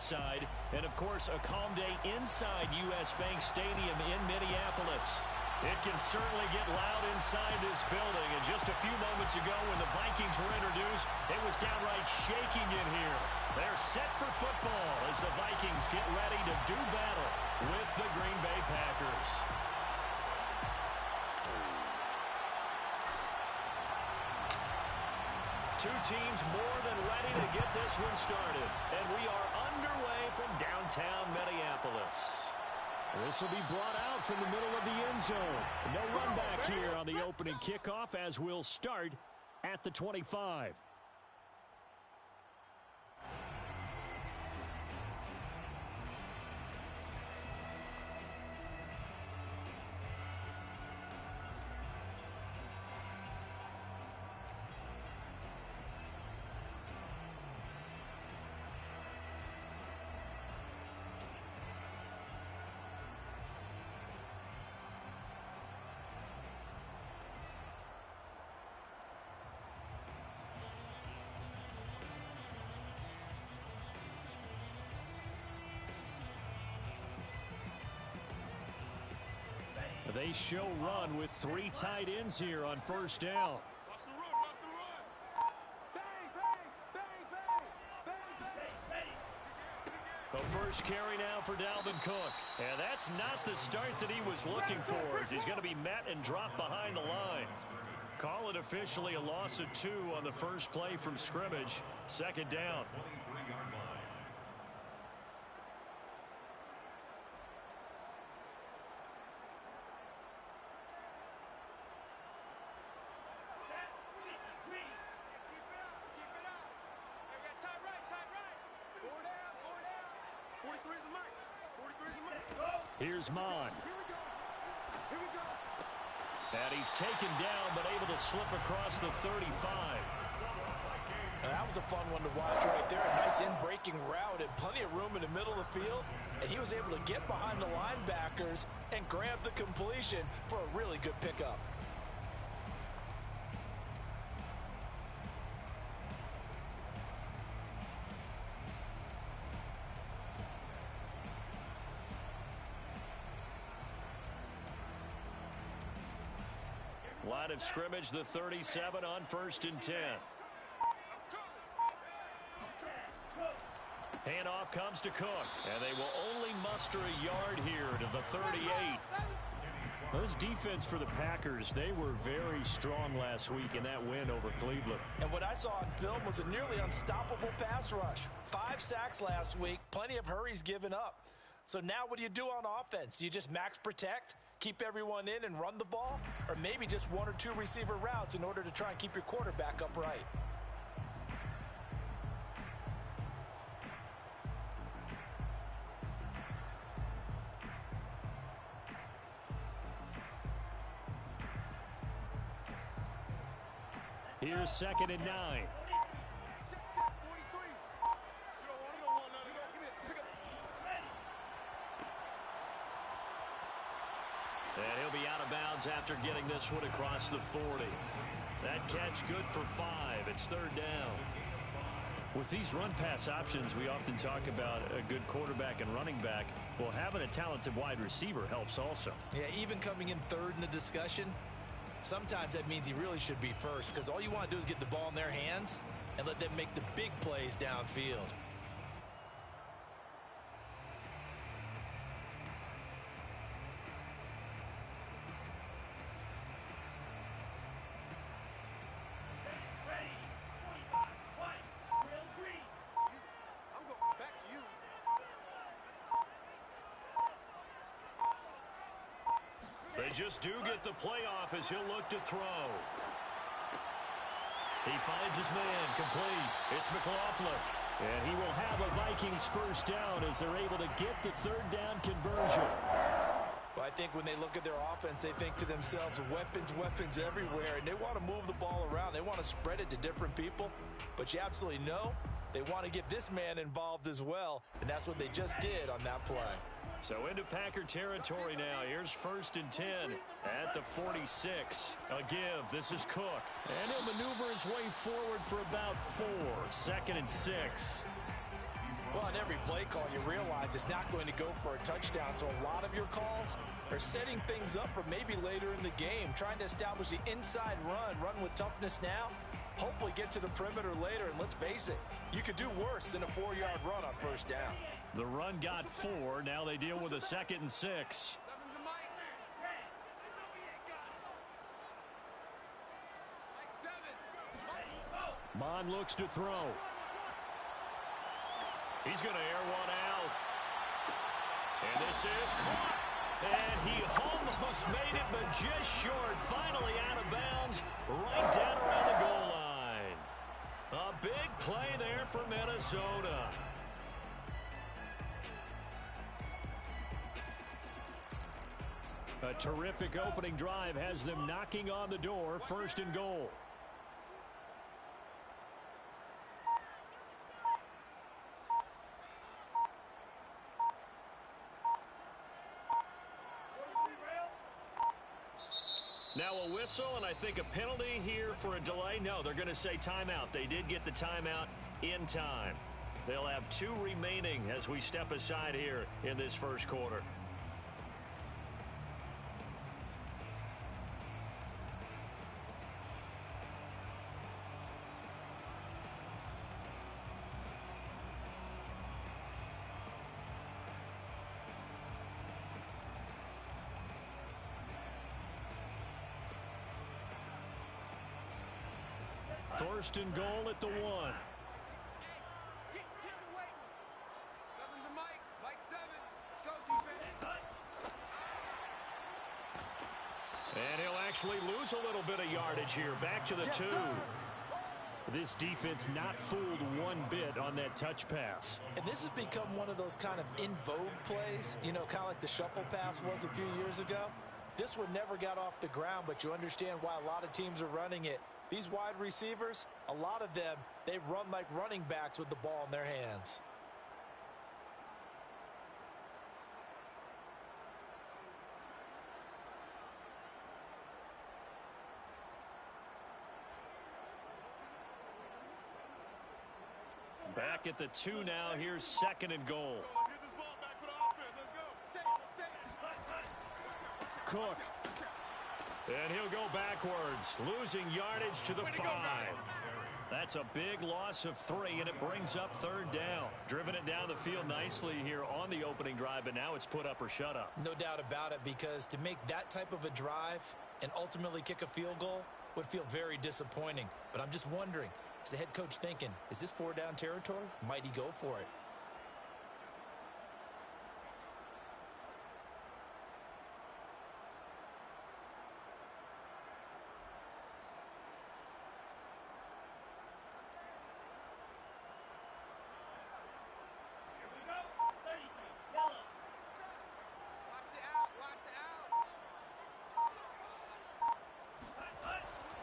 outside. And, of course, a calm day inside U.S. Bank Stadium in Minneapolis. It can certainly get loud inside this building. And just a few moments ago when the Vikings were introduced, it was downright shaking in here. They're set for football as the Vikings get ready to do battle with the Green Bay Packers. Two teams more than ready to get this one started. And we are underway from downtown Minneapolis. This will be brought out from the middle of the end zone. No run back here on the opening kickoff as we'll start at the 25. They show run with three tight ends here on first down. Watch the run, watch the run. Bang, bang, bang, bang, bang, bang. The first carry now for Dalvin Cook. And that's not the start that he was looking for, as he's going to be met and dropped behind the line. Call it officially a loss of 2 on the first play from scrimmage. Second down. Here's Mon. And he's taken down, but able to slip across the 35. That was a fun one to watch right there. A nice in-breaking route and plenty of room in the middle of the field. And he was able to get behind the linebackers and grab the completion for a really good pickup. Line of scrimmage, the 37 on 1st and 10. Handoff comes to Cook, and they will only muster a yard here to the 38. This defense for the Packers, they were very strong last week in that win over Cleveland. And what I saw on film was a nearly unstoppable pass rush. 5 sacks last week, plenty of hurries given up. So now what do you do on offense? You just max protect, keep everyone in and run the ball, or maybe just 1 or 2 receiver routes in order to try and keep your quarterback upright. Here's 2nd and 9. And he'll be out of bounds after getting this one across the 40. That catch good for 5. It's 3rd down. With these run-pass options, we often talk about a good quarterback and running back. Well, having a talented wide receiver helps also. Yeah, even coming in 3rd in the discussion, sometimes that means he really should be first, because all you want to do is get the ball in their hands and let them make the big plays downfield. They just do get the playoff as he'll look to throw. He finds his man complete. It's McLaughlin. And he will have a Vikings first down as they're able to get the 3rd down conversion. Well, I think when they look at their offense, they think to themselves, weapons, weapons everywhere. And they want to move the ball around. They want to spread it to different people. But you absolutely know they want to get this man involved as well. And that's what they just did on that play. So into Packer territory now. Here's 1st and 10 at the 46. A give. This is Cook. And he'll maneuver his way forward for about 4. 2nd and 6. Well, Well, on every play call, you realize it's not going to go for a touchdown. So a lot of your calls are setting things up for maybe later in the game, trying to establish the inside run with toughness now, hopefully get to the perimeter later. And let's face it, you could do worse than a 4-yard run on first down. The run got 4. Now they deal with a 2nd and 6. Mond looks to throw. He's going to air one out. And this is caught. And he almost made it, but just short. Finally out of bounds, right down around the goal line. A big play there for Minnesota. A terrific opening drive has them knocking on the door, 1st and goal. Now a whistle, and I think a penalty here for a delay. No, they're going to say timeout. They did get the timeout in time. They'll have 2 remaining as we step aside here in this first quarter. First and goal at the 1. And he'll actually lose a little bit of yardage here. Back to the 2. This defense not fooled one bit on that touch pass. And this has become one of those kind of in vogue plays, you know, kind of like the shuffle pass was a few years ago. This one never got off the ground, but you understand why a lot of teams are running it. These wide receivers, a lot of them, they run like running backs with the ball in their hands. Back at the 2 now. Here's 2nd and goal. Cook. And he'll go backwards, losing yardage to the 5. That's a big loss of 3, and it brings up 3rd down. Driven it down the field nicely here on the opening drive, but now it's put up or shut up. No doubt about it, because to make that type of a drive and ultimately kick a field goal would feel very disappointing. But I'm just wondering, is the head coach thinking, is this 4-down territory? Might he go for it?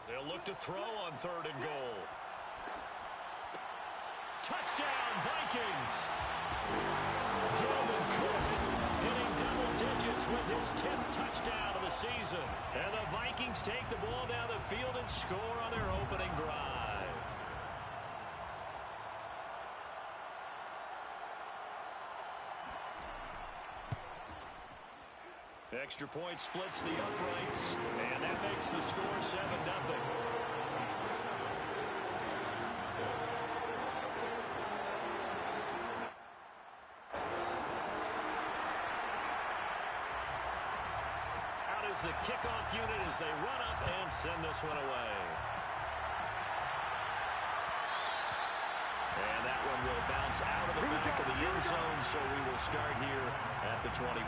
They'll look to throw on 3rd and goal. Touchdown, Vikings! Dalvin Cook hitting double digits with his 10th touchdown of the season. And the Vikings take the ball down the field and score on their opening drive. Extra point splits the uprights, and that makes the score 7-0. Out is the kickoff unit as they run up and send this one away. And that one will bounce out of the back of the end zone, so we will start here at the 25.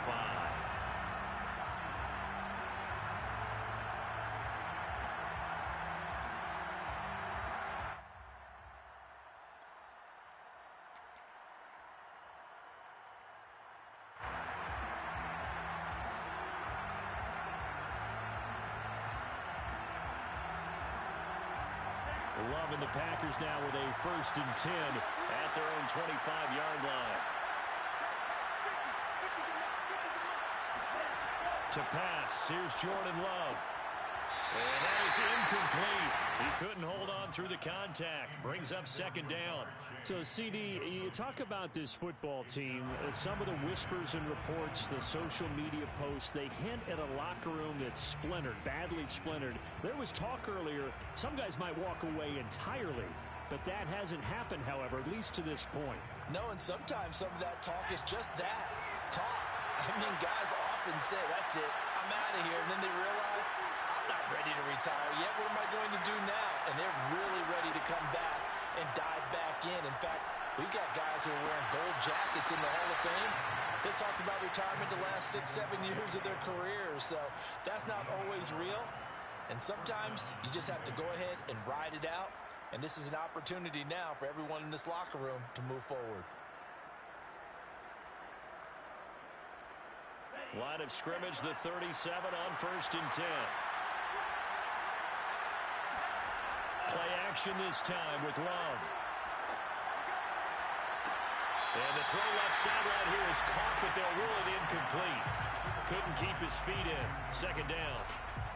Loving the Packers now with a 1st and 10 at their own 25-yard line. To pass, here's Jordan Love. And that is incomplete. He couldn't hold on through the contact. Brings up second down. So, CD, you talk about this football team. Some of the whispers and reports, the social media posts, they hint at a locker room that's splintered, badly splintered. There was talk earlier, some guys might walk away entirely. But that hasn't happened, however, at least to this point. No, and sometimes some of that talk is just that, talk. I mean, guys often say, that's it, I'm out of here. And then they realize, I'm not ready to retire yet. What am I going to do now? And they're really ready to come back and dive back in. In fact, we've got guys who are wearing gold jackets in the Hall of Fame. They talked about retirement the last 6-7 years of their careers. So that's not always real. And sometimes you just have to go ahead and ride it out. And this is an opportunity now for everyone in this locker room to move forward. Line of scrimmage, the 37 on 1st and 10. Play action this time with Love. And the throw left sideline here is caught, but they'll rule it incomplete. Couldn't keep his feet in. Second down.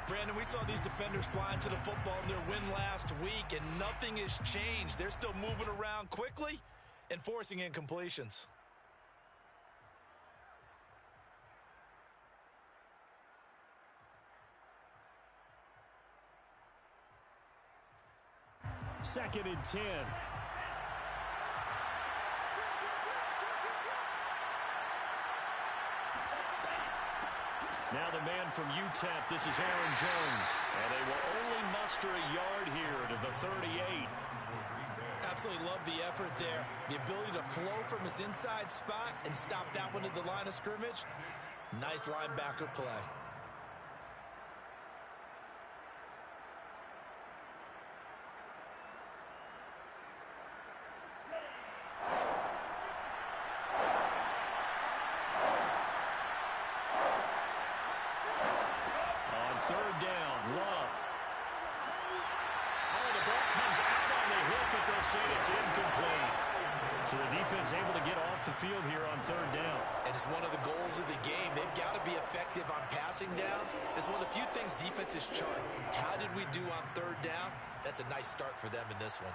Brandon, we saw these defenders flying to the football in their win last week, and nothing has changed. They're still moving around quickly and forcing incompletions. Second and 10. Now the man from UTEP, this is Aaron Jones. And they will only muster a yard here to the 38. Absolutely love the effort there. The ability to flow from his inside spot and stop that one at the line of scrimmage. Nice linebacker play. Third down, Love. Oh, the ball comes out on the hip, but they'll say it's incomplete. So the defense able to get off the field here on third down. And it's one of the goals of the game. They've got to be effective on passing downs. It's one of the few things defenses chart. How did we do on third down? That's a nice start for them in this one.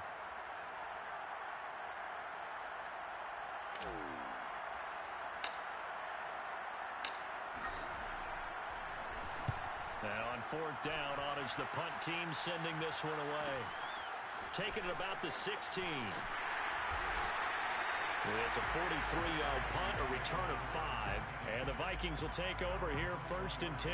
Now on fourth down, on is the punt team sending this one away. Taking it about the 16. It's a 43-yard punt, a return of 5. And the Vikings will take over here 1st and 10.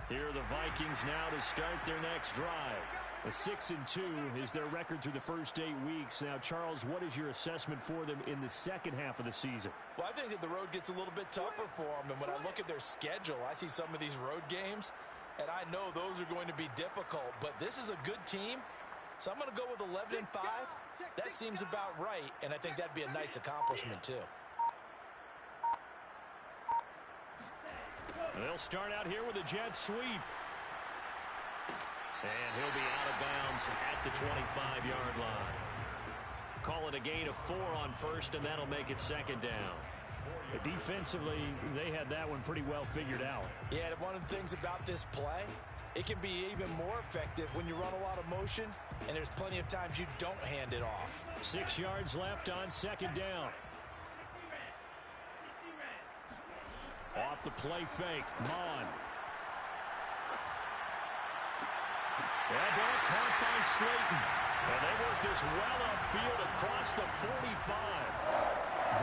Here are the Vikings now to start their next drive. A 6-2 is their record through the first 8 weeks. Now, Charles, what is your assessment for them in the second half of the season? Well, I think that the road gets a little bit tougher for them. And when I look at their schedule, I see some of these road games, and I know those are going to be difficult. But this is a good team, so I'm going to go with 11-5. That seems about right, and I think that'd be a nice accomplishment, too. They'll start out here with a jet sweep. And he'll be out of bounds at the 25-yard line. Call it a gain of 4 on first, and that'll make it second down. But defensively, they had that one pretty well figured out. Yeah, and one of the things about this play, it can be even more effective when you run a lot of motion, and there's plenty of times you don't hand it off. 6 yards left on second down. Off the play fake, Mon. That ball caught by Slayton. And they work this well upfield across the 45.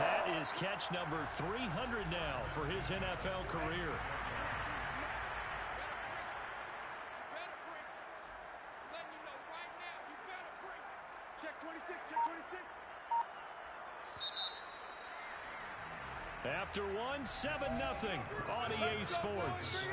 That is catch number 300 now for his NFL career. Check 26, check 26. After one, 7-0 on EA Sports.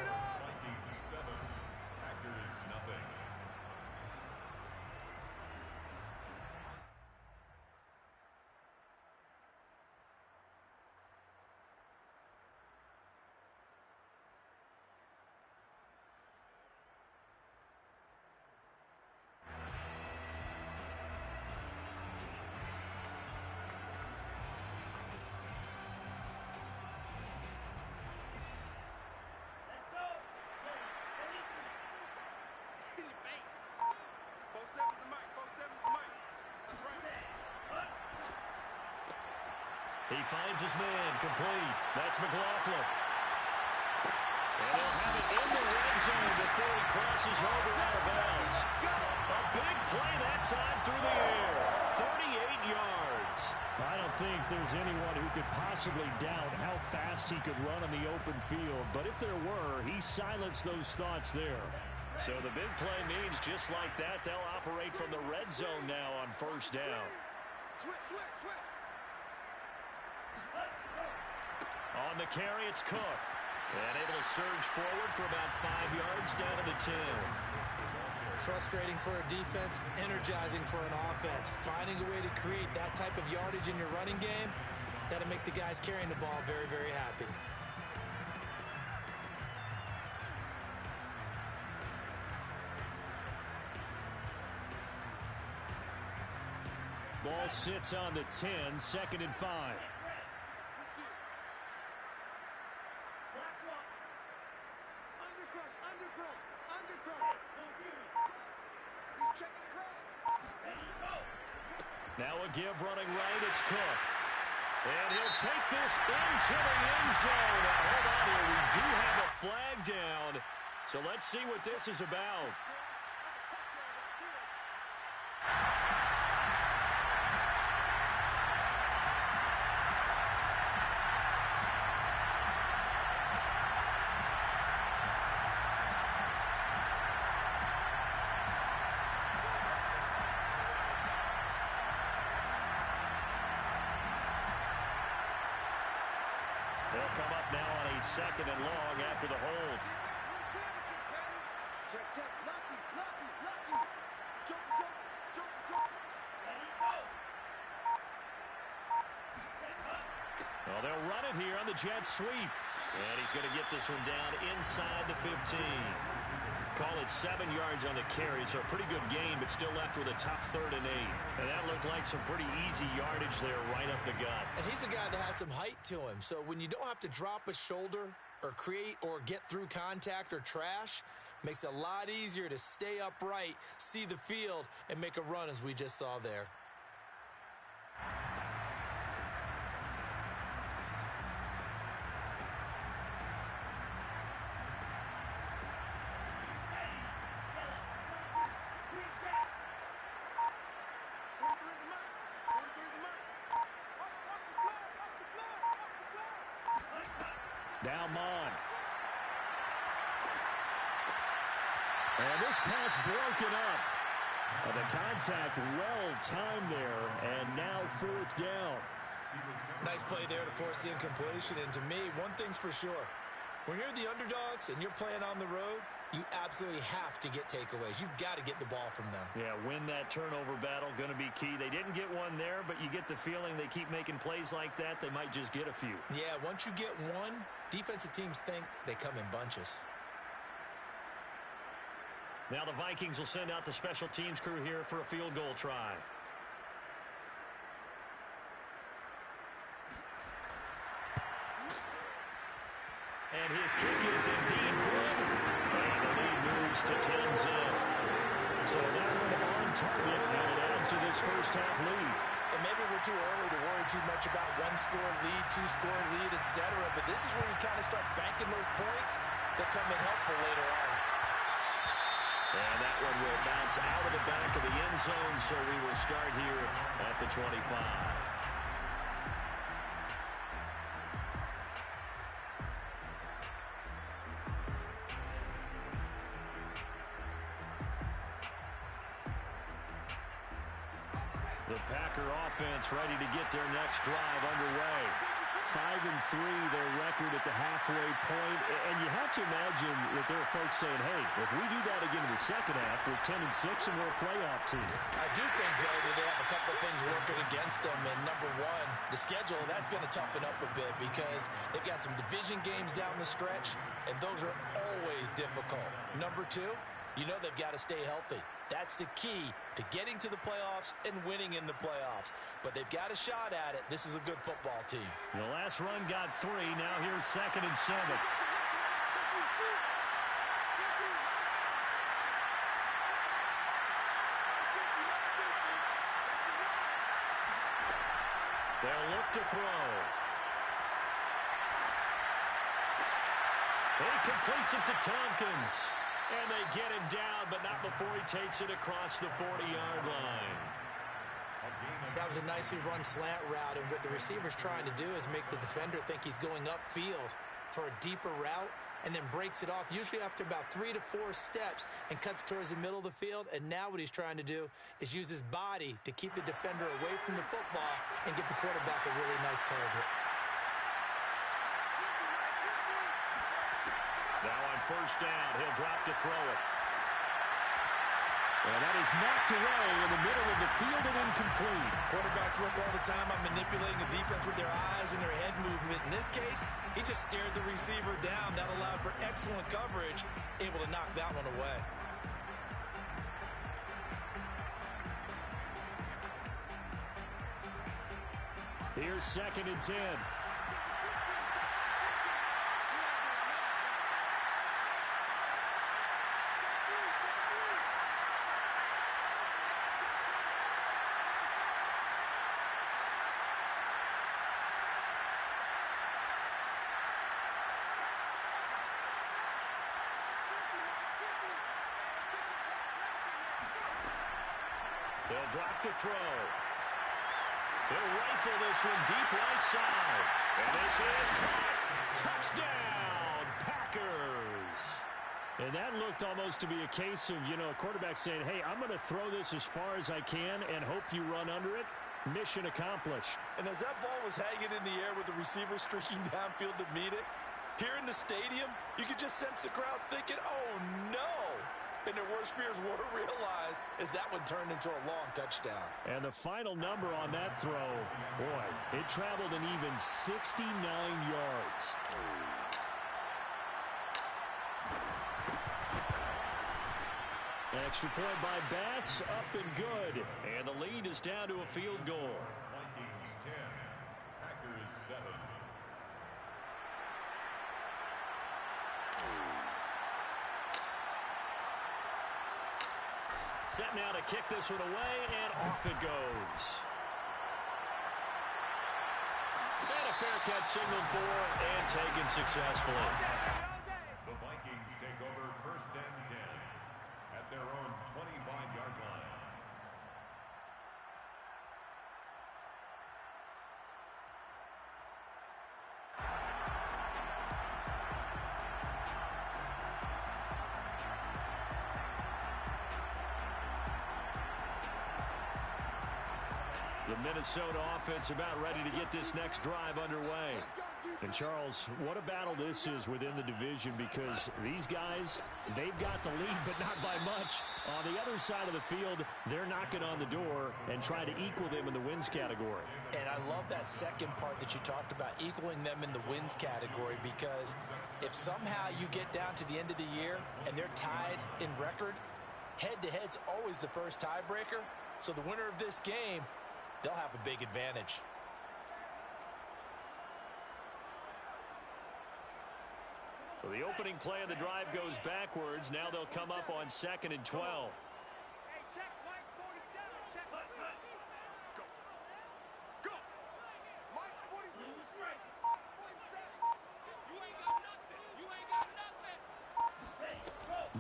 He finds his man, complete. That's McLaughlin. And they'll have it in the red zone before he crosses over out of bounds. A big play that time through the air. 38 yards. I don't think there's anyone who could possibly doubt how fast he could run on the open field. But if there were, he silenced those thoughts there. So the big play means just like that, they'll operate from the red zone now on first down. Switch. On the carry, it's Cook. And able to surge forward for about 5 yards down to the 10. Frustrating for a defense, energizing for an offense. Finding a way to create that type of yardage in your running game, that'll make the guys carrying the ball very, very happy. Ball sits on the 10, 2nd and 5. Now a give running right, it's Cook. And he'll take this into the end zone. Now hold on here, we do have a flag down. So let's see what this is about. They'll come up now on a 2nd and long after the hold. Check. Lucky. Jump. Well, they'll run it here on the jet sweep. And he's going to get this one down inside the 15. Call it 7 yards on the carry, so a pretty good game, but still left with a tough 3rd and 8. And that looked like some pretty easy yardage there right up the gut. And he's a guy that has some height to him, so when you don't have to drop a shoulder or create or get through contact or trash, makes it a lot easier to stay upright, see the field, and make a run as we just saw there. Now Mond. And this pass broken up. And the contact well timed there. And now 4th down. Nice play there to force the incompletion. And to me, one thing's for sure. When you're the underdogs and you're playing on the road, you absolutely have to get takeaways. You've got to get the ball from them. Yeah, win that turnover battle, going to be key. They didn't get one there, but you get the feeling they keep making plays like that, they might just get a few. Yeah, once you get one, defensive teams think they come in bunches. Now the Vikings will send out the special teams crew here for a field goal try. And his kick is indeed good. And the lead moves to 10 zip. So that one on target, and it adds to this first half lead. And maybe we're too early to worry too much about one-score lead, two-score lead, etc. But this is where you kind of start banking those points that come in helpful later on. And that one will bounce out of the back of the end zone, so we will start here at the 25. The Packer offense ready to get their next drive underway. 5-3, their record at the halfway point. And you have to imagine that there are folks saying, hey, if we do that again in the second half, we're 10-6 and we're a playoff team. I do think, though, that they have a couple of things working against them. And number one, the schedule, that's going to toughen up a bit because they've got some division games down the stretch, and those are always difficult. Number two, you know they've got to stay healthy. That's the key to getting to the playoffs and winning in the playoffs. But they've got a shot at it. This is a good football team. The last run got 3. Now here's 2nd and 7. They'll look to throw. He completes it to Tompkins. And they get him down, but not before he takes it across the 40-yard line. That was a nicely run slant route, and what the receiver's trying to do is make the defender think he's going upfield for a deeper route, and then breaks it off, usually after about 3 to 4 steps, and cuts towards the middle of the field. And now what he's trying to do is use his body to keep the defender away from the football and give the quarterback a really nice target. Now on first down, he'll drop to throw it. And that is knocked away in the middle of the field and incomplete. Quarterbacks work all the time on manipulating the defense with their eyes and their head movement. In this case, he just stared the receiver down. That allowed for excellent coverage, able to knock that one away. Here's 2nd and 10. They'll drop to throw. They'll rifle this one deep right side. And this is caught. Touchdown, Packers. And that looked almost to be a case of, a quarterback saying, hey, I'm going to throw this as far as I can and hope you run under it. Mission accomplished. And as that ball was hanging in the air with the receiver streaking downfield to meet it, here in the stadium, you could just sense the crowd thinking, oh, no. And their worst fears were realized as that one turned into a long touchdown. And the final number on that throw, boy, it traveled an even 69 yards. Extra point by Bass, up and good. And the lead is down to a field goal. Vikings 10, Packers 7. Set now to kick this one away, and off it goes. And a fair catch signaled for and taken successfully. The Vikings take over 1st and 10 at their own 25-yard line. The Minnesota offense about ready to get this next drive underway. And Charles, what a battle this is within the division, because these guys, they've got the lead, but not by much. On the other side of the field, they're knocking on the door and trying to equal them in the wins category. And I love that second part that you talked about, equaling them in the wins category, because if somehow you get down to the end of the year and they're tied in record, head-to-head's always the first tiebreaker. So the winner of this game, they'll have a big advantage. So the opening play of the drive goes backwards. Now they'll come up on 2nd and 12. Hey, check Mike 47. Check Mike. Go. Go. Mike 47. 47. You ain't got nothing. You ain't got nothing.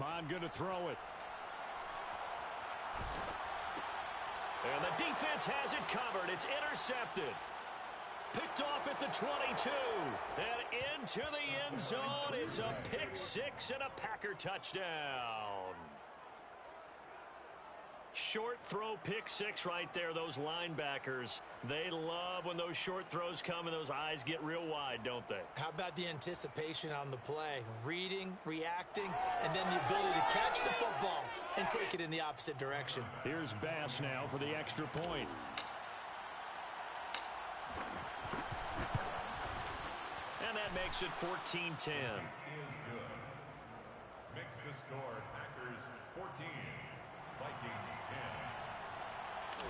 Mon going to throw it. And the defense has it covered. It's intercepted. Picked off at the 22. And into the end zone. It's a pick six and a Packer touchdown. Short throw pick six right there. Those linebackers, they love when those short throws come and those eyes get real wide, don't they? How about the anticipation on the play? Reading, reacting, and then the ability to catch the football and take it in the opposite direction. Here's Bass now for the extra point. And that makes it 14-10. Is good. Makes the score Packers 14, Vikings 10.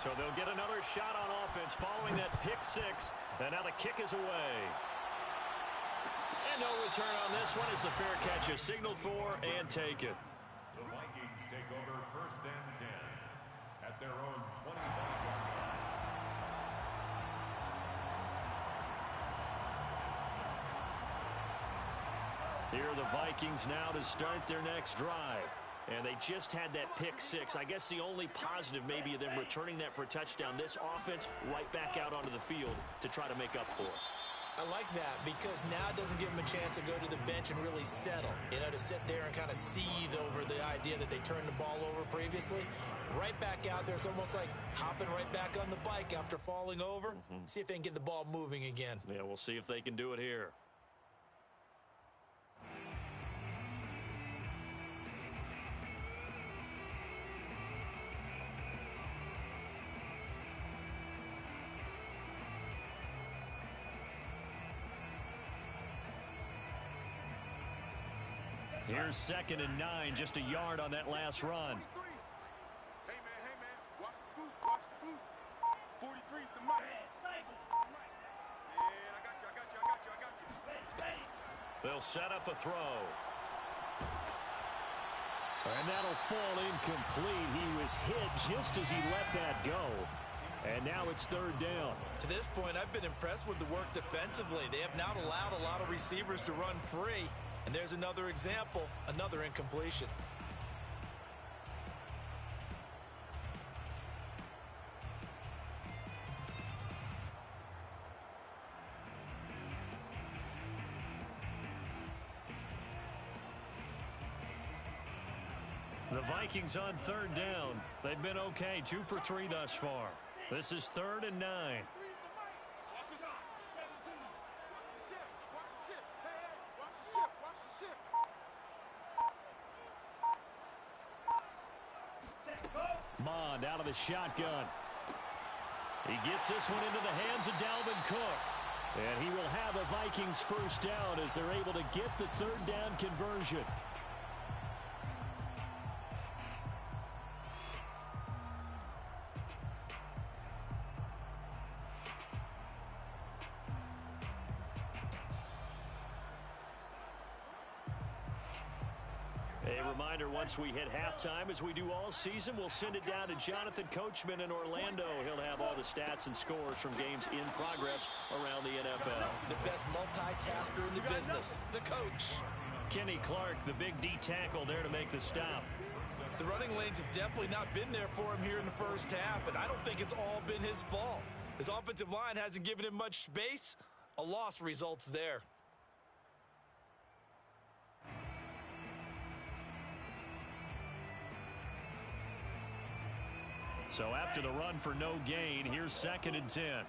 So they'll get another shot on offense following that pick six. And now the kick is away. And no return on this one as the fair catch is signaled for and taken. The Vikings take over 1st and 10 at at their own 25-yard line. Here are the Vikings now to start their next drive. And they just had that pick six. I guess the only positive maybe of them returning that for a touchdown. This offense right back out onto the field to try to make up for it. I like that because now it doesn't give them a chance to go to the bench and really settle. You know, to sit there and kind of seethe over the idea that they turned the ball over previously. Right back out there. It's almost like hopping right back on the bike after falling over. See if they can get the ball moving again. Yeah, we'll see if they can do it here. Here's 2nd and 9, just a yard on that last run. Hey, man, watch the boot, watch the boot. 43 is the mark. Man, I got you. They'll set up a throw. And that'll fall incomplete. He was hit just as he let that go. And now it's 3rd down. To this point, I've been impressed with the work defensively. They have not allowed a lot of receivers to run free. And there's another example, another incompletion. The Vikings on 3rd down. They've been okay, 2 for 3 thus far. This is 3rd and 9. Mond out of the shotgun. He gets this one into the hands of Dalvin Cook. And he will have a Vikings 1st down as they're able to get the 3rd down conversion. A reminder, once we hit halftime, as we do all season, we'll send it down to Jonathan Coachman in Orlando. He'll have all the stats and scores from games in progress around the NFL. The best multitasker in the business, the coach. Kenny Clark, the big D tackle, there to make the stop. The running lanes have definitely not been there for him here in the first half, and I don't think it's all been his fault. His offensive line hasn't given him much space. A loss results there. So after the run for no gain, here's 2nd and 10.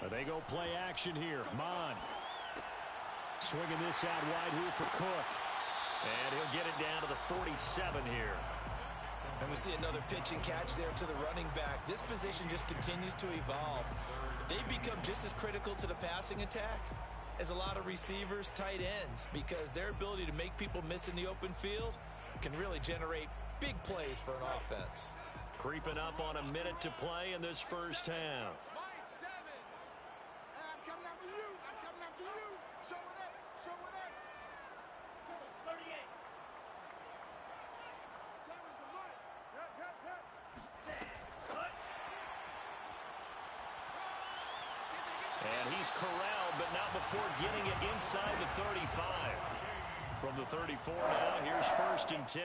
They go play action here. Mond swinging this out wide here for Cook. And he'll get it down to the 47 here. And we see another pitch and catch there to the running back. This position just continues to evolve. They become just as critical to the passing attack as a lot of receivers, tight ends, because their ability to make people miss in the open field can really generate big plays for an offense. Creeping up on a minute to play in this first half. And he's corralled, but not before getting it inside the 35. From the 34 now, here's 1st and 10.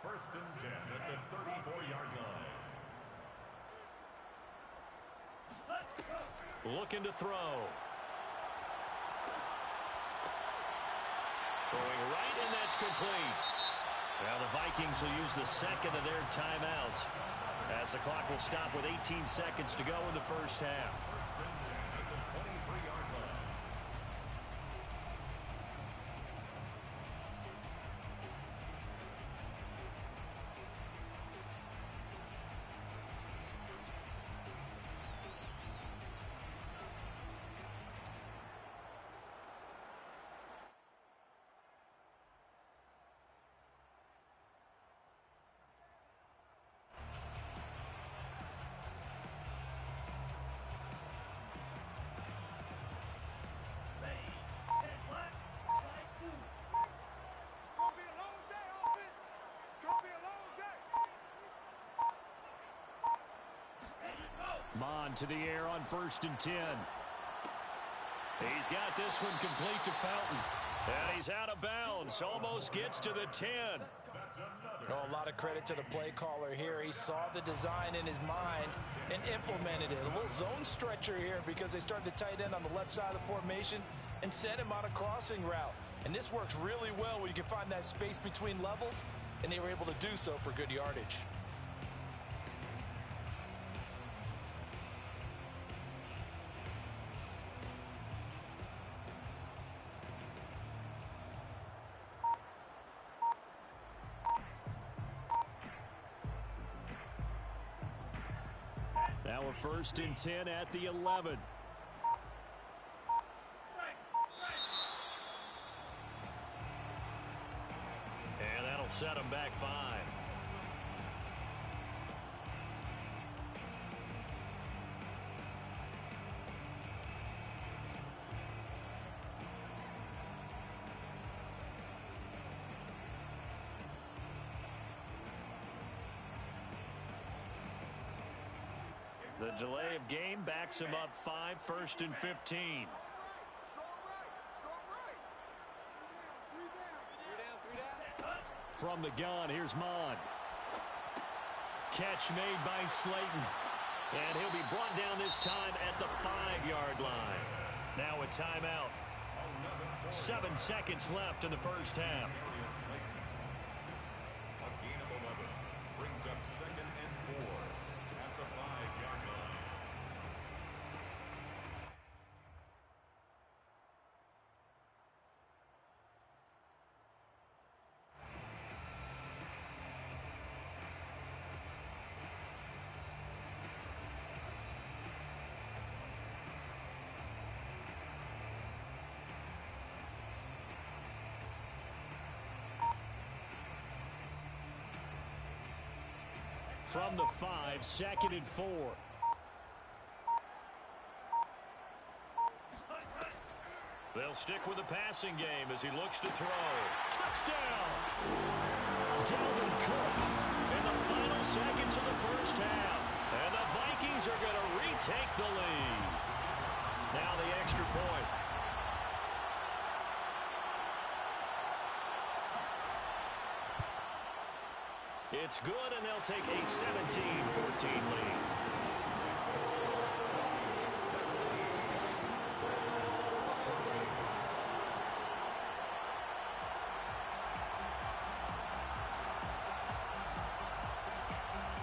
1st and 10 at the 34-yard line. Looking to throw. Throwing right, and that's complete. Now the Vikings will use the 2nd of their timeouts as the clock will stop with 18 seconds to go in the first half. Mon to the air on 1st and 10. He's got this one complete to Fountain. And he's out of bounds. Almost gets to the 10. Oh, a lot of credit to the play caller here. He saw the design in his mind and implemented it. A little zone stretcher here because they started the tight end on the left side of the formation and sent him on a crossing route. And this works really well when you can find that space between levels, and they were able to do so for good yardage. Now a 1st and 10 at the 11. And that'll set him back 5. The delay of game backs him up 5, 1st and 15. From the gun, here's Mon. Catch made by Slayton. And he'll be brought down this time at the 5-yard line. Now a timeout. 7 seconds left in the first half. A gain of 11 brings up 2nd and 4 at the 5-yard line. From the 5, 2nd and 4. They'll stick with the passing game as he looks to throw. Touchdown! Dalvin Cook in the final seconds of the first half. And the Vikings are going to retake the lead. Now the extra point. It's good, and they'll take a 17-14 lead.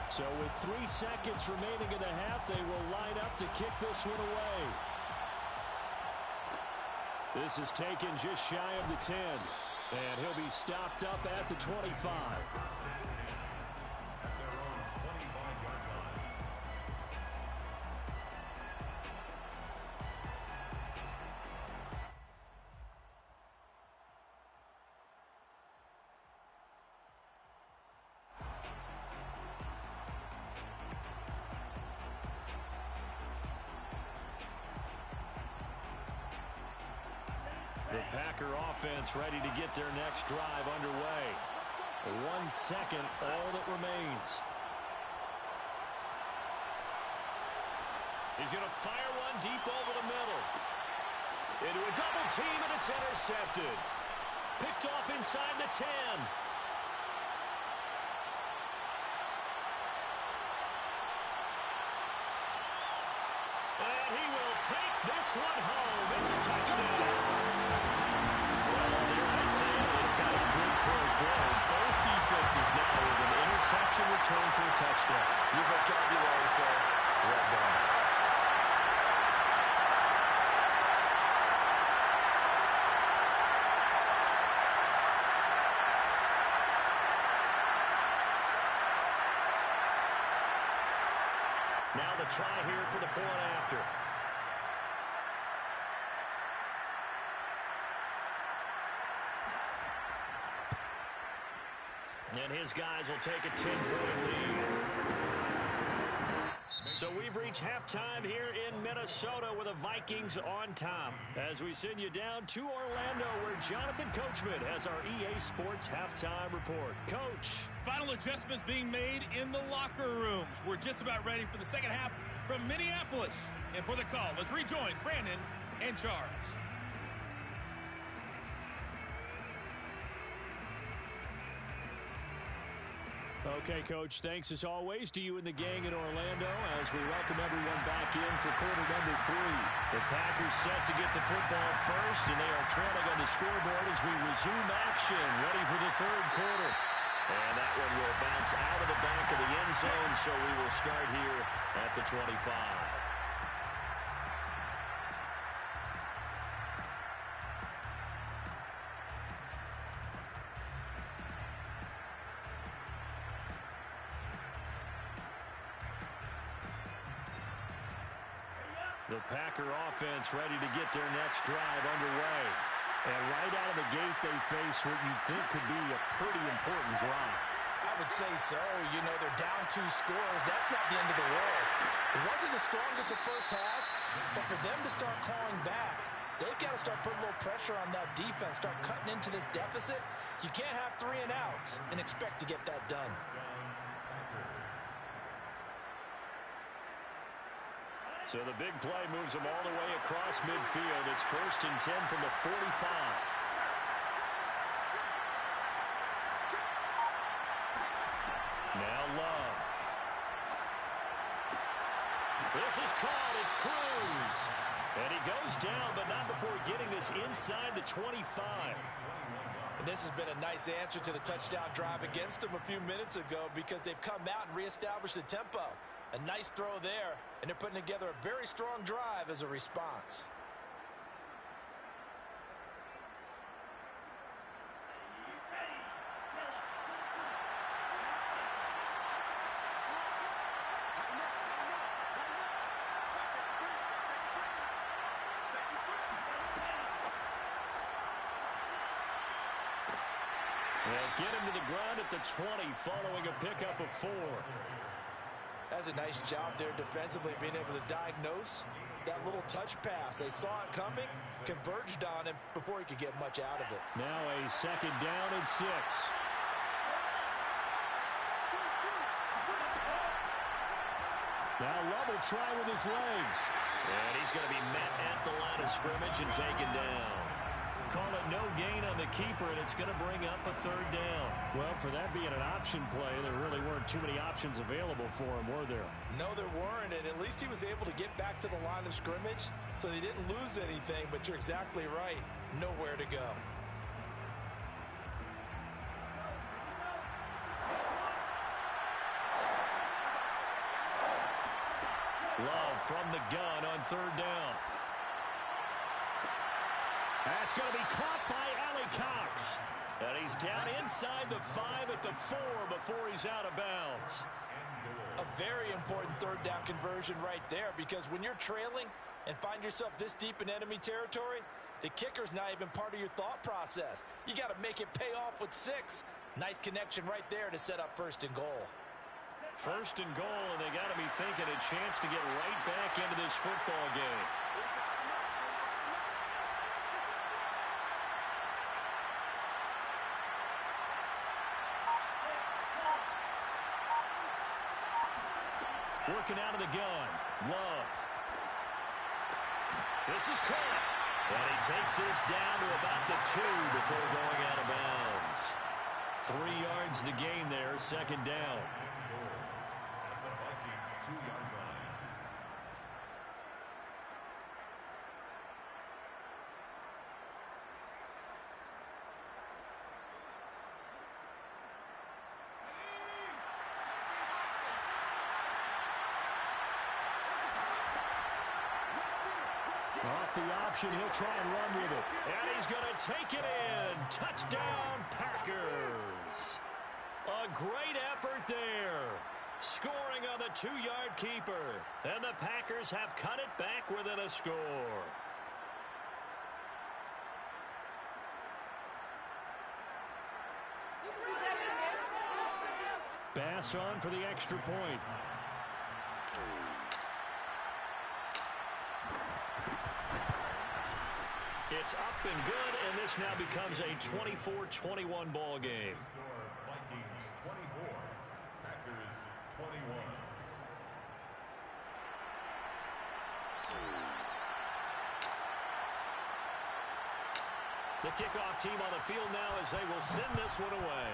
So with 3 seconds remaining in the half, they will line up to kick this one away. This is taken just shy of the 10. And he'll be stopped up at the 25. The Packer offense ready to get their next drive underway. 1 second, all that remains. He's going to fire one deep over the middle. Into a double team, and it's intercepted. Picked off inside the 10. And he will take this one home. It's a touchdown. Well, dare I say it, it's got a quid pro quo. Both defenses now with an interception return for a touchdown. Your vocabulary, sir. Well done. Now the try here for the point after. And his guys will take a 10-point lead. So we've reached halftime here in Minnesota with the Vikings on top. As we send you down to Orlando, where Jonathan Coachman has our EA Sports halftime report. Coach. Final adjustments being made in the locker rooms. We're just about ready for the second half from Minneapolis. And for the call, let's rejoin Brandon and Charles. Okay, Coach, thanks as always to you and the gang in Orlando as we welcome everyone back in for quarter number 3. The Packers set to get the football first, and they are trailing on the scoreboard as we resume action, ready for the third quarter. And that one will bounce out of the back of the end zone, so we will start here at the 25. The Packer offense ready to get their next drive underway. And right out of the gate, they face what you think could be a pretty important drive. I would say so. You know, they're down 2 scores. That's not the end of the world. It wasn't the strongest of first halves, but for them to start clawing back, they've got to start putting a little pressure on that defense, start cutting into this deficit. You can't have 3 and outs and expect to get that done. So the big play moves them all the way across midfield. It's 1st and 10 from the 45. Now Love. This is caught. It's Cruz. And he goes down, but not before getting this inside the 25. And this has been a nice answer to the touchdown drive against them a few minutes ago because they've come out and reestablished the tempo. A nice throw there, and they're putting together a very strong drive as a response. They'll get him to the ground at the 20 following a pickup of 4. That's a nice job there defensively, being able to diagnose that little touch pass. They saw it coming, converged on him before he could get much out of it. Now a 2nd down and 6. Now Love will try with his legs. And he's going to be met at the line of scrimmage and taken down. Call it no gain on the keeper, and it's going to bring up a 3rd down. Well, for that being an option play, there really weren't too many options available for him, were there? No, there weren't, and at least he was able to get back to the line of scrimmage, so they didn't lose anything, but you're exactly right. Nowhere to go. Love from the gun on 3rd down. That's going to be caught by Ali Cox. And he's down inside the 5 at the 4 before he's out of bounds. A very important 3rd down conversion right there, because when you're trailing and find yourself this deep in enemy territory, the kicker's not even part of your thought process. You got to make it pay off with 6. Nice connection right there to set up 1st and goal. 1st and goal, and they got to be thinking a chance to get right back into this football game. Working out of the gun. Love. This is caught. And he takes this down to about the 2 before going out of bounds. 3 yards the gain there, 2nd down. The Vikings 2-yard line. Off the option, he'll try and run with it. And he's going to take it in. Touchdown, Packers. A great effort there. Scoring on the 2-yard keeper. And the Packers have cut it back within a score. Bass on for the extra point. It's up and good, and this now becomes a 24-21 ball game. Score Vikings 24, Packers 21. The kickoff team on the field now as they will send this one away.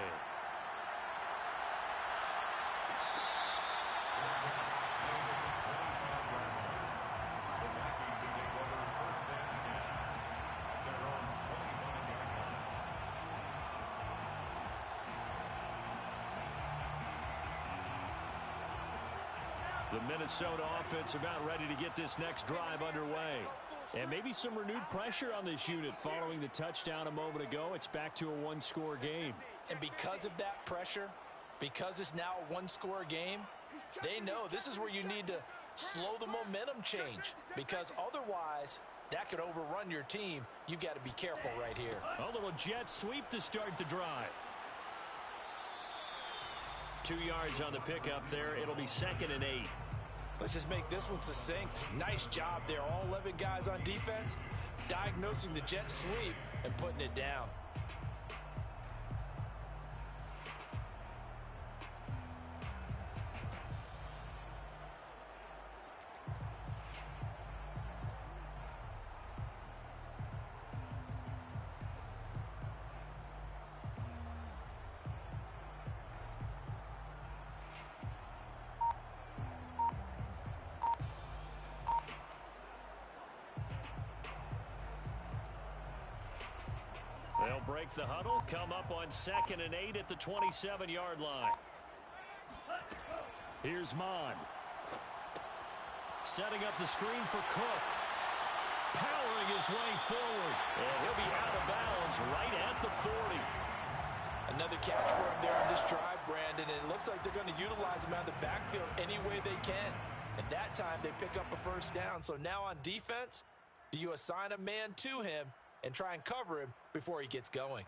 The Minnesota offense about ready to get this next drive underway. And maybe some renewed pressure on this unit following the touchdown a moment ago. It's back to a one-score game. And because of that pressure, because it's now a one-score game, they know this is where you need to slow the momentum change, because otherwise that could overrun your team. You've got to be careful right here. A little jet sweep to start the drive. 2 yards on the pickup there. It'll be 2nd and 8. Let's just make this one succinct. Nice job there. All 11 guys on defense diagnosing the jet sweep and putting it down. They'll break the huddle, come up on 2nd and 8 at the 27-yard line. Here's Mond. Setting up the screen for Cook. Powering his way forward. And he'll be out of bounds right at the 40. Another catch for him there on this drive, Brandon. And it looks like they're going to utilize him out of the backfield any way they can. And that time they pick up a first down. So now on defense, do you assign a man to him and try and cover him before he gets going?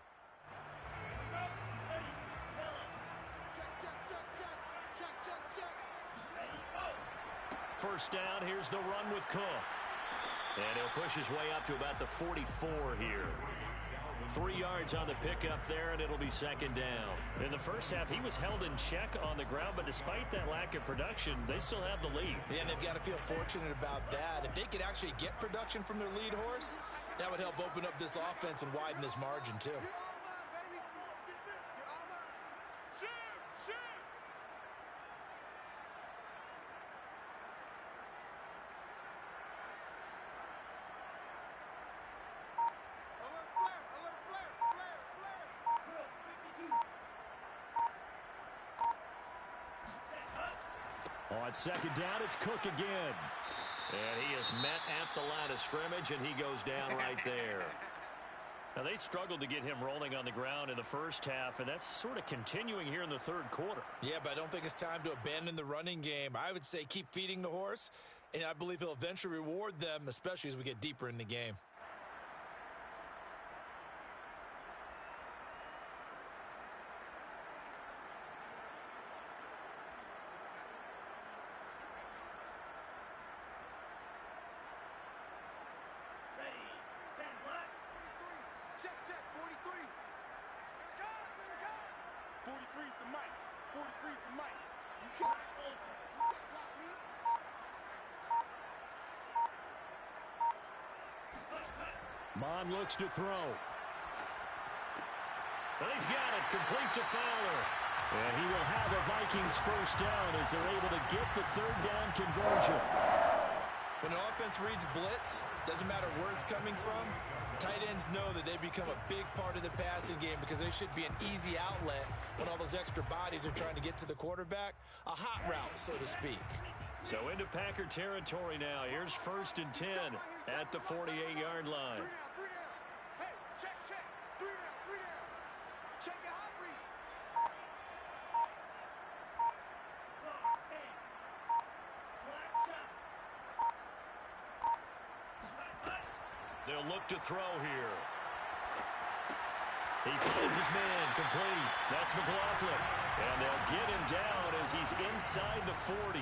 First down, here's the run with Cook. And he'll push his way up to about the 44 here. 3 yards on the pickup there, and it'll be 2nd down. In the first half, he was held in check on the ground, but despite that lack of production, they still have the lead. Yeah, and they've got to feel fortunate about that. If they could actually get production from their lead horse, that would help open up this offense and widen this margin too. On 2nd down, it's Cook again. And he is met at the line of scrimmage, and he goes down right there. Now, they struggled to get him rolling on the ground in the first half, and that's sort of continuing here in the third quarter. Yeah, but I don't think it's time to abandon the running game. I would say keep feeding the horse, and I believe he'll eventually reward them, especially as we get deeper in the game. Check, 43. 43's the mic. 43's the mic. You can't block me. Mond looks to throw. And he's got it, complete to Fowler. And he will have a Vikings first down as they're able to get the 3rd down conversion. When the offense reads blitz, doesn't matter where it's coming from, tight ends know that they become a big part of the passing game because they should be an easy outlet when all those extra bodies are trying to get to the quarterback. A hot route, so to speak. So into Packer territory now. Here's 1st and 10 at the 48-yard line. 3 down. Hey, check. 3 down. Check the hot read. They'll look to throw here. He finds his man, complete. That's McLaughlin. And they'll get him down as he's inside the 40.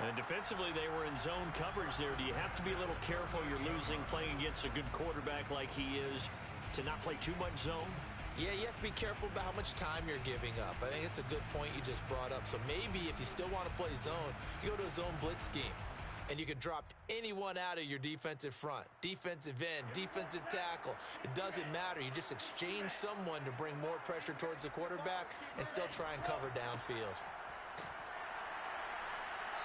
And defensively, they were in zone coverage there. Do you have to be a little careful? You're losing playing against a good quarterback like he is to not play too much zone? Yeah, you have to be careful about how much time you're giving up. I think it's a good point you just brought up. So maybe if you still want to play zone, you go to a zone blitz scheme. and you can drop anyone out of your defensive front. Defensive end, defensive tackle. It doesn't matter. You just exchange someone to bring more pressure towards the quarterback and still try and cover downfield.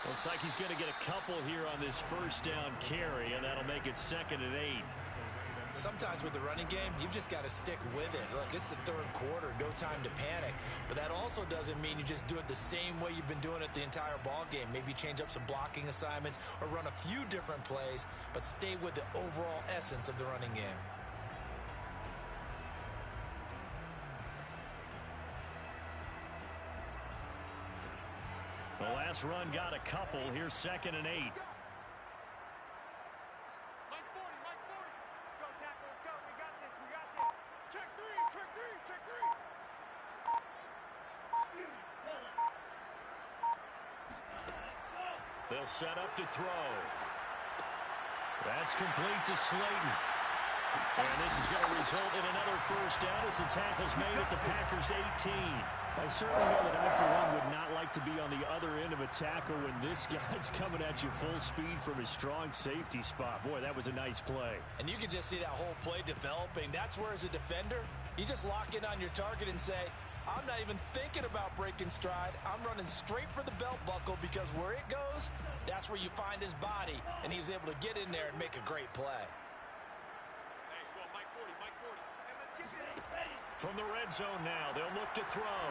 Looks like he's going to get a couple here on this first down carry, and that'll make it 2nd and 8. Sometimes with the running game, you've just got to stick with it. Look, it's the third quarter, no time to panic. But that also doesn't mean you just do it the same way you've been doing it the entire ball game. Maybe change up some blocking assignments or run a few different plays, but stay with the overall essence of the running game. The last run got a couple. Here's 2nd and 8. They'll set up to throw. That's complete to Slayton. And this is going to result in another first down as the tackle's made at the Packers' 18. I certainly know that I, for one, would not like to be on the other end of a tackle when this guy's coming at you full speed from his strong safety spot. Boy, that was a nice play. And you can just see that whole play developing. That's where, as a defender, you just lock in on your target and say, I'm not even thinking about breaking stride. I'm running straight for the belt buckle because where it goes, that's where you find his body. And he was able to get in there and make a great play. From the red zone now, they'll look to throw.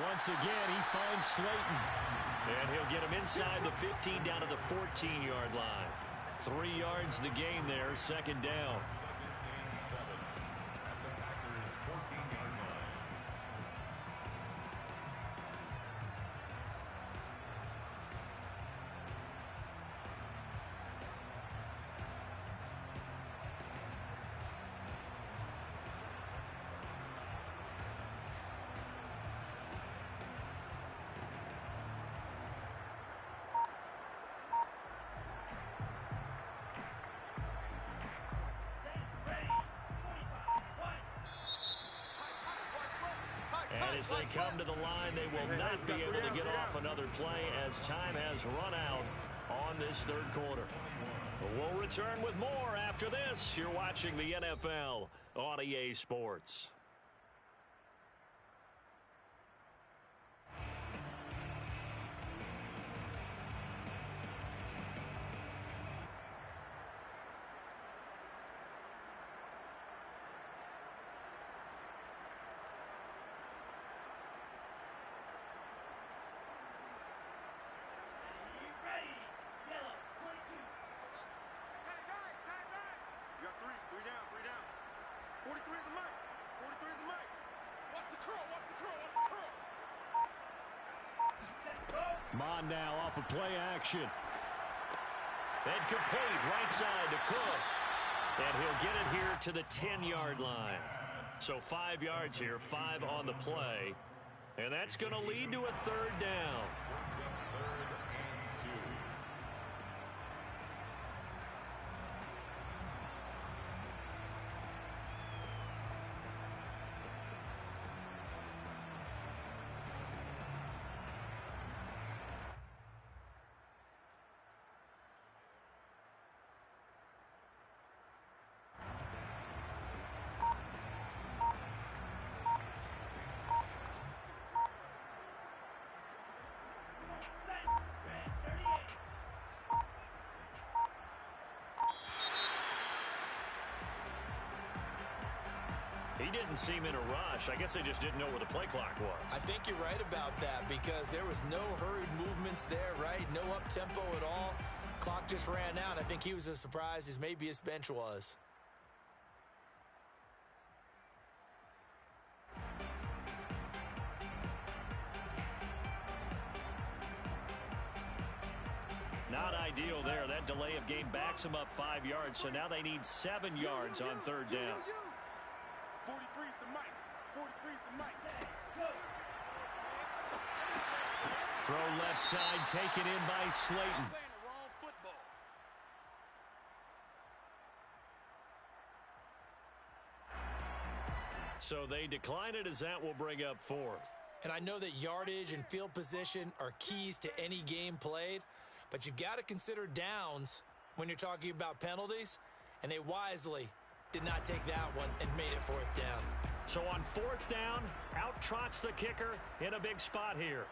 Once again, he finds Slayton. And he'll get him inside the 15 down to the 14-yard line. 3 yards the gain there, 2nd down. 2nd and 7 at the Packers' 14-yard line. And as they come to the line, they will not be able to get off another play as time has run out on this third quarter. We'll return with more after this. You're watching the NFL on EA Sports. Mond now off of play action. And complete right side to Cook. And he'll get it here to the 10-yard line. So 5 yards here, 5 on the play. And that's going to lead to a third down. Brings up 3rd and 2. He didn't seem in a rush. I guess they just didn't know where the play clock was. I think you're right about that because there was no hurried movements there, right? No up-tempo at all. Clock just ran out. I think he was as surprised as maybe his bench was. Not ideal there. That delay of game backs them up 5 yards, so now they need 7 yards on third down. 43's the mic. 43's the mic. Throw left side, taken in by Slayton. Playing the wrong football. So they decline it as that will bring up 4th. And I know that yardage and field position are keys to any game played, But you've got to consider downs when you're talking about penalties, and they wisely did not take that one and made it fourth down. So on fourth down, out trots the kicker in a big spot here.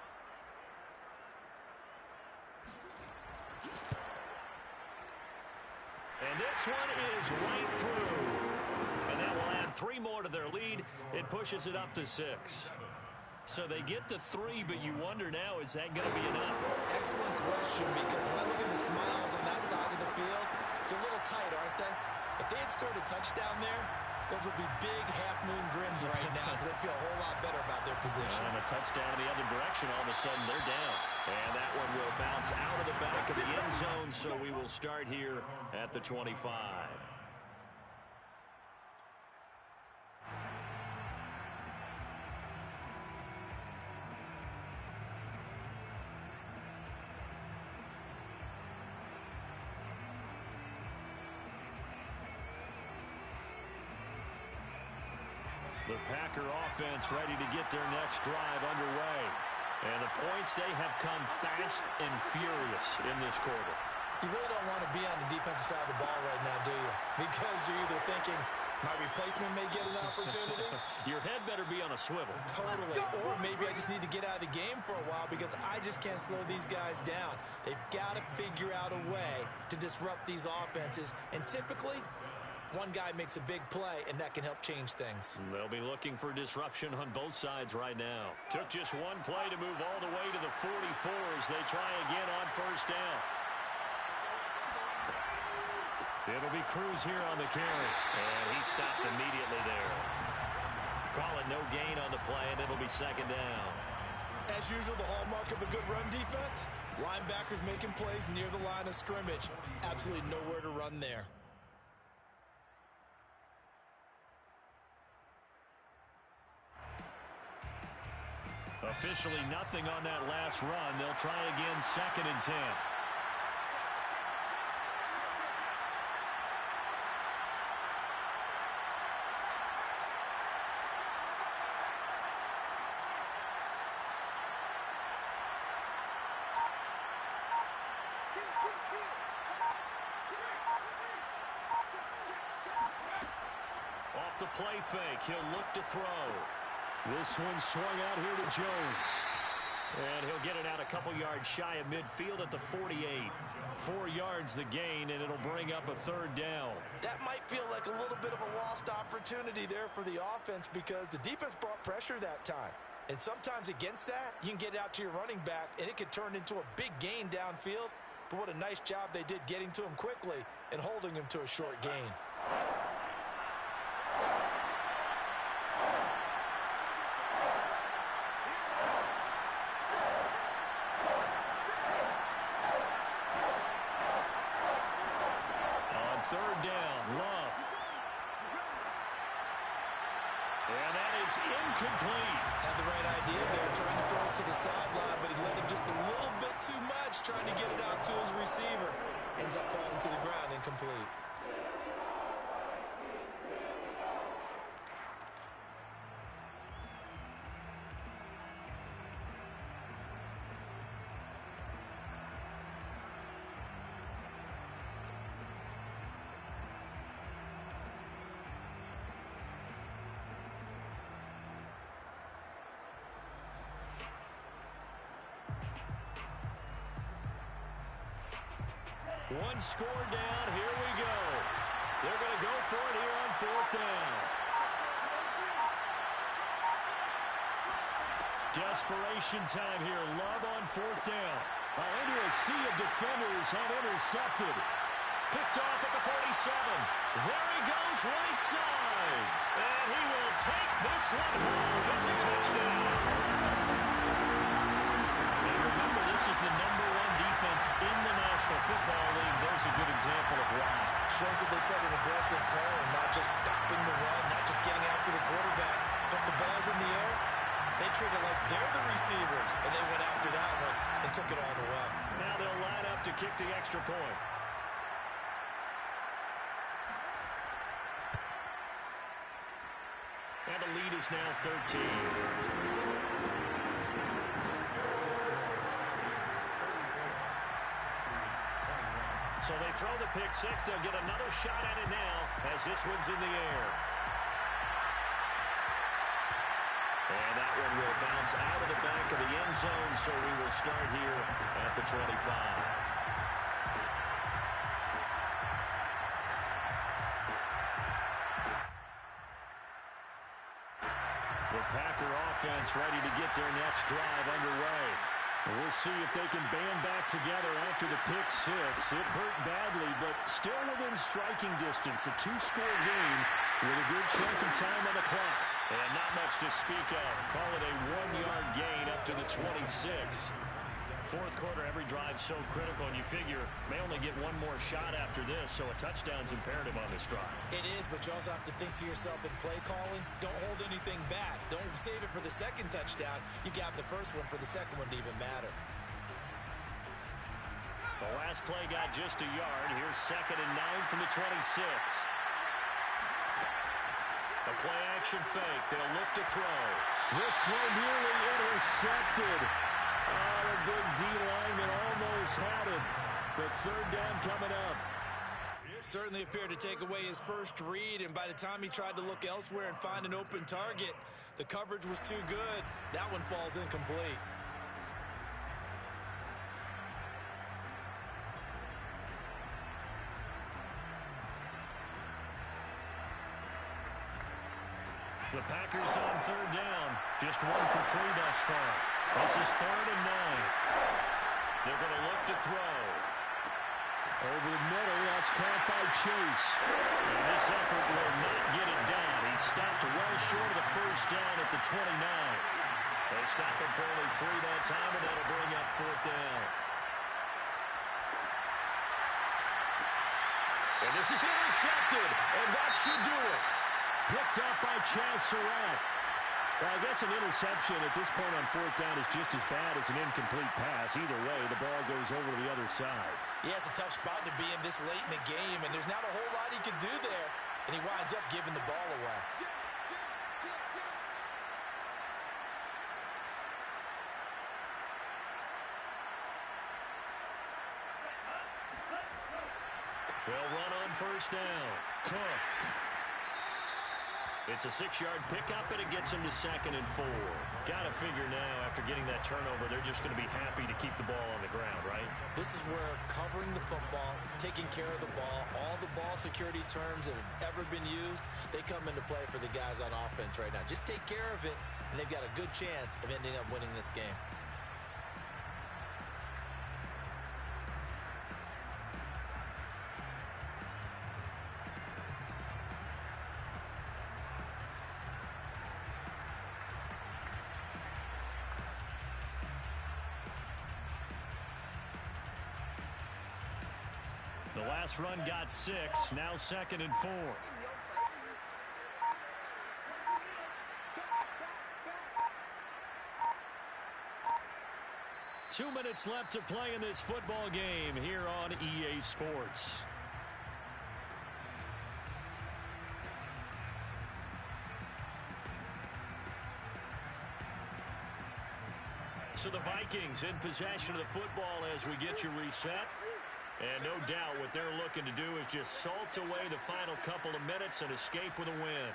And this one is right through. And that will add 3 more to their lead. It pushes it up to 6. So they get to 3, but you wonder now, is that going to be enough? Excellent question, because when I look at the smiles on that side of the field, they're a little tight, aren't they? If they had scored a touchdown there, those would be big half-moon grins right now because they'd feel a whole lot better about their position. And a touchdown in the other direction, all of a sudden they're down. And that one will bounce out of the back of the end zone, so we will start here at the 25. The Packer offense ready to get their next drive underway. And the points, they have come fast and furious in this quarter. You really don't want to be on the defensive side of the ball right now, do you? Because you're either thinking, my replacement may get an opportunity. Your head better be on a swivel. Totally. Or maybe I just need to get out of the game for a while because I just can't slow these guys down. They've got to figure out a way to disrupt these offenses. And typically, one guy makes a big play, and that can help change things. They'll be looking for disruption on both sides right now. Took just one play to move all the way to the 44 as they try again on first down. It'll be Cruz here on the carry. And he stopped immediately there. Call it no gain on the play, and it'll be second down. As usual, the hallmark of a good run defense, linebackers making plays near the line of scrimmage. Absolutely nowhere to run there. Officially nothing on that last run. They'll try again, 2nd and 10. Off the play fake, he'll look to throw. This one swung out here to Jones. And he'll get it out a couple yards shy of midfield at the 48. 4 yards the gain, and it'll bring up a 3rd down. That might feel like a little bit of a lost opportunity there for the offense because the defense brought pressure that time. And sometimes against that, you can get out to your running back, and it could turn into a big gain downfield. But what a nice job they did getting to him quickly and holding him to a short gain. Third down, Love. And that is incomplete. Had the right idea there, trying to throw it to the sideline, but he let him just a little bit too much, trying to get it out to his receiver. Ends up falling to the ground, incomplete. One score down. Here we go. They're going to go for it here on 4th down. Desperation time here. Love on 4th down. Into a sea of defenders and intercepted. Picked off at the 47. There he goes right side. And he will take this one home. It's a touchdown. And remember, this is the #1 defense in the National Football League. There's a good example of why. Shows that they set an aggressive tone, not just stopping the run, not just getting after the quarterback, but the ball's in the air. They treat it like they're the receivers, and they went after that one and took it all the way. Now they'll line up to kick the extra point. And the lead is now 13. So they throw the pick six. They'll get another shot at it now as this one's in the air. And that one will bounce out of the back of the end zone, so we will start here at the 25. The Packer offense ready to get their next drive underway. We'll see if they can band back together after the pick six. It hurt badly, but still within striking distance. A two-score game with a good chunk of time on the clock. And not much to speak of. Call it a one-yard gain up to the 26. Fourth quarter, every drive so critical, and you figure may only get one more shot after this, so a touchdown's imperative on this drive. It is, but you also have to think to yourself in play calling, don't hold anything back. Don't save it for the second touchdown. You got the first one for the second one to even matter. The last play got just a yard. Here's 2nd and 9 from the 26. A play-action fake. They'll look to throw. This throw nearly intercepted. Oh, the big D lineman almost had it. But third down coming up. Certainly appeared to take away his first read, and by the time he tried to look elsewhere and find an open target, the coverage was too good. That one falls incomplete. The Packers on third down. Just 1 for 3 thus far. This is 3rd and 9. They're going to look to throw. Over the middle, that's caught by Chase. And this effort will not get it done. He stopped well short of the first down at the 29. They stop him for only 3 that time, and that'll bring up 4th down. And this is intercepted, and that should do it. Picked up by Chaz Surratt. Well, I guess an interception at this point on 4th down is just as bad as an incomplete pass. Either way, the ball goes over to the other side. Yeah, it's a tough spot to be in this late in the game, and there's not a whole lot he can do there, and he winds up giving the ball away. They'll run on first down. Cook. It's a 6-yard pickup, and it gets him to 2nd and 4. Got to figure now, after getting that turnover, they're just going to be happy to keep the ball on the ground, right? This is where covering the football, taking care of the ball, all the ball security terms that have ever been used, they come into play for the guys on offense right now. Just take care of it, and they've got a good chance of ending up winning this game. The last run got 6, now 2nd and 4. 2 minutes left to play in this football game here on EA Sports. So the Vikings in possession of the football as we get you reset. And no doubt what they're looking to do is just salt away the final couple of minutes and escape with a win.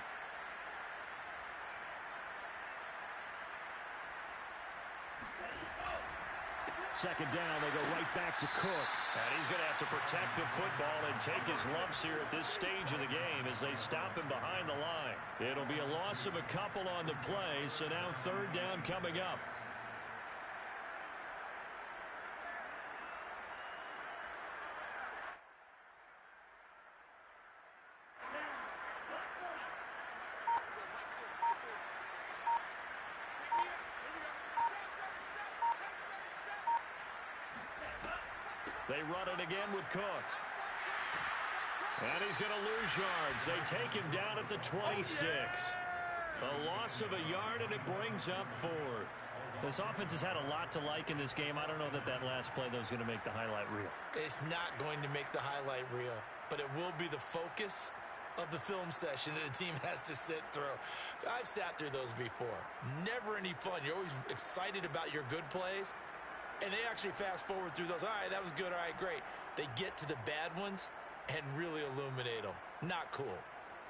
Second down, they go right back to Cook. And he's going to have to protect the football and take his lumps here at this stage of the game as they stop him behind the line. It'll be a loss of a couple on the play, so now third down coming up. They run it again with Cook. And he's going to lose yards. They take him down at the 26. A loss of a yard, and it brings up 4th. This offense has had a lot to like in this game. I don't know that last play, though, is going to make the highlight reel. It's not going to make the highlight reel, but it will be the focus of the film session that the team has to sit through. I've sat through those before. Never any fun. You're always excited about your good plays. And they actually fast forward through those. All right, that was good. All right, great. They get to the bad ones and really illuminate them. Not cool.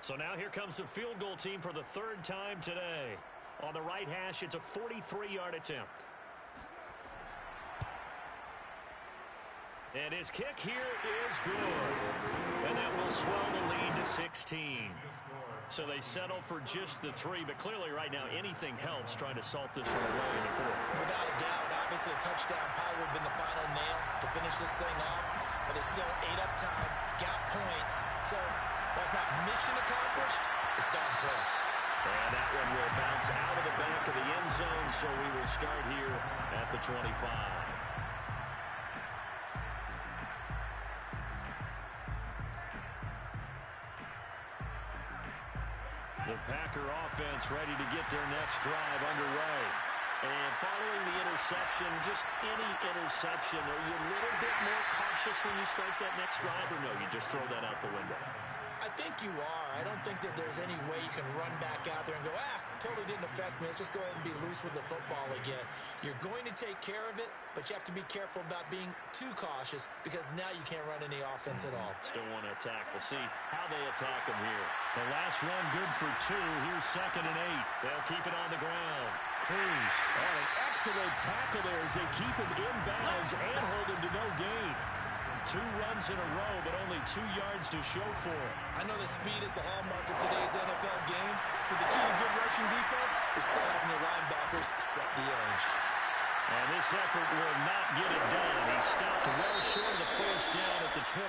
So now here comes the field goal team for the third time today. On the right hash, it's a 43-yard attempt. And his kick here is good. And that will swell the lead to 16. So they settle for just the 3, but clearly right now anything helps trying to salt this one away in the 4th. Without a doubt, obviously a touchdown probably would have been the final nail to finish this thing off, but it's still 8 up time, got points. So while it's not mission accomplished, it's darn close. And that one will bounce out of the back of the end zone, so we will start here at the 25. The Packer offense ready to get their next drive underway. And following the interception, just any interception, are you a little bit more cautious when you start that next drive, or no, you just throw that out the window? I think you are. I don't think that there's any way you can run back out there and go, totally didn't affect me. Let's just go ahead and be loose with the football again. You're going to take care of it, but you have to be careful about being too cautious because now you can't run any offense at all. Still want to attack. We'll see how they attack them here. The last run good for 2. Here's 2nd and 8. They'll keep it on the ground. Cruz. And an excellent tackle there as they keep him inbounds and hold him to no gain. 2 runs in a row, but only 2 yards to show for it. I know that speed is the hallmark of today's NFL game, but the key to good rushing defense is still having your linebackers set the edge. And this effort will not get it done. He stopped well short of the first down at the 29.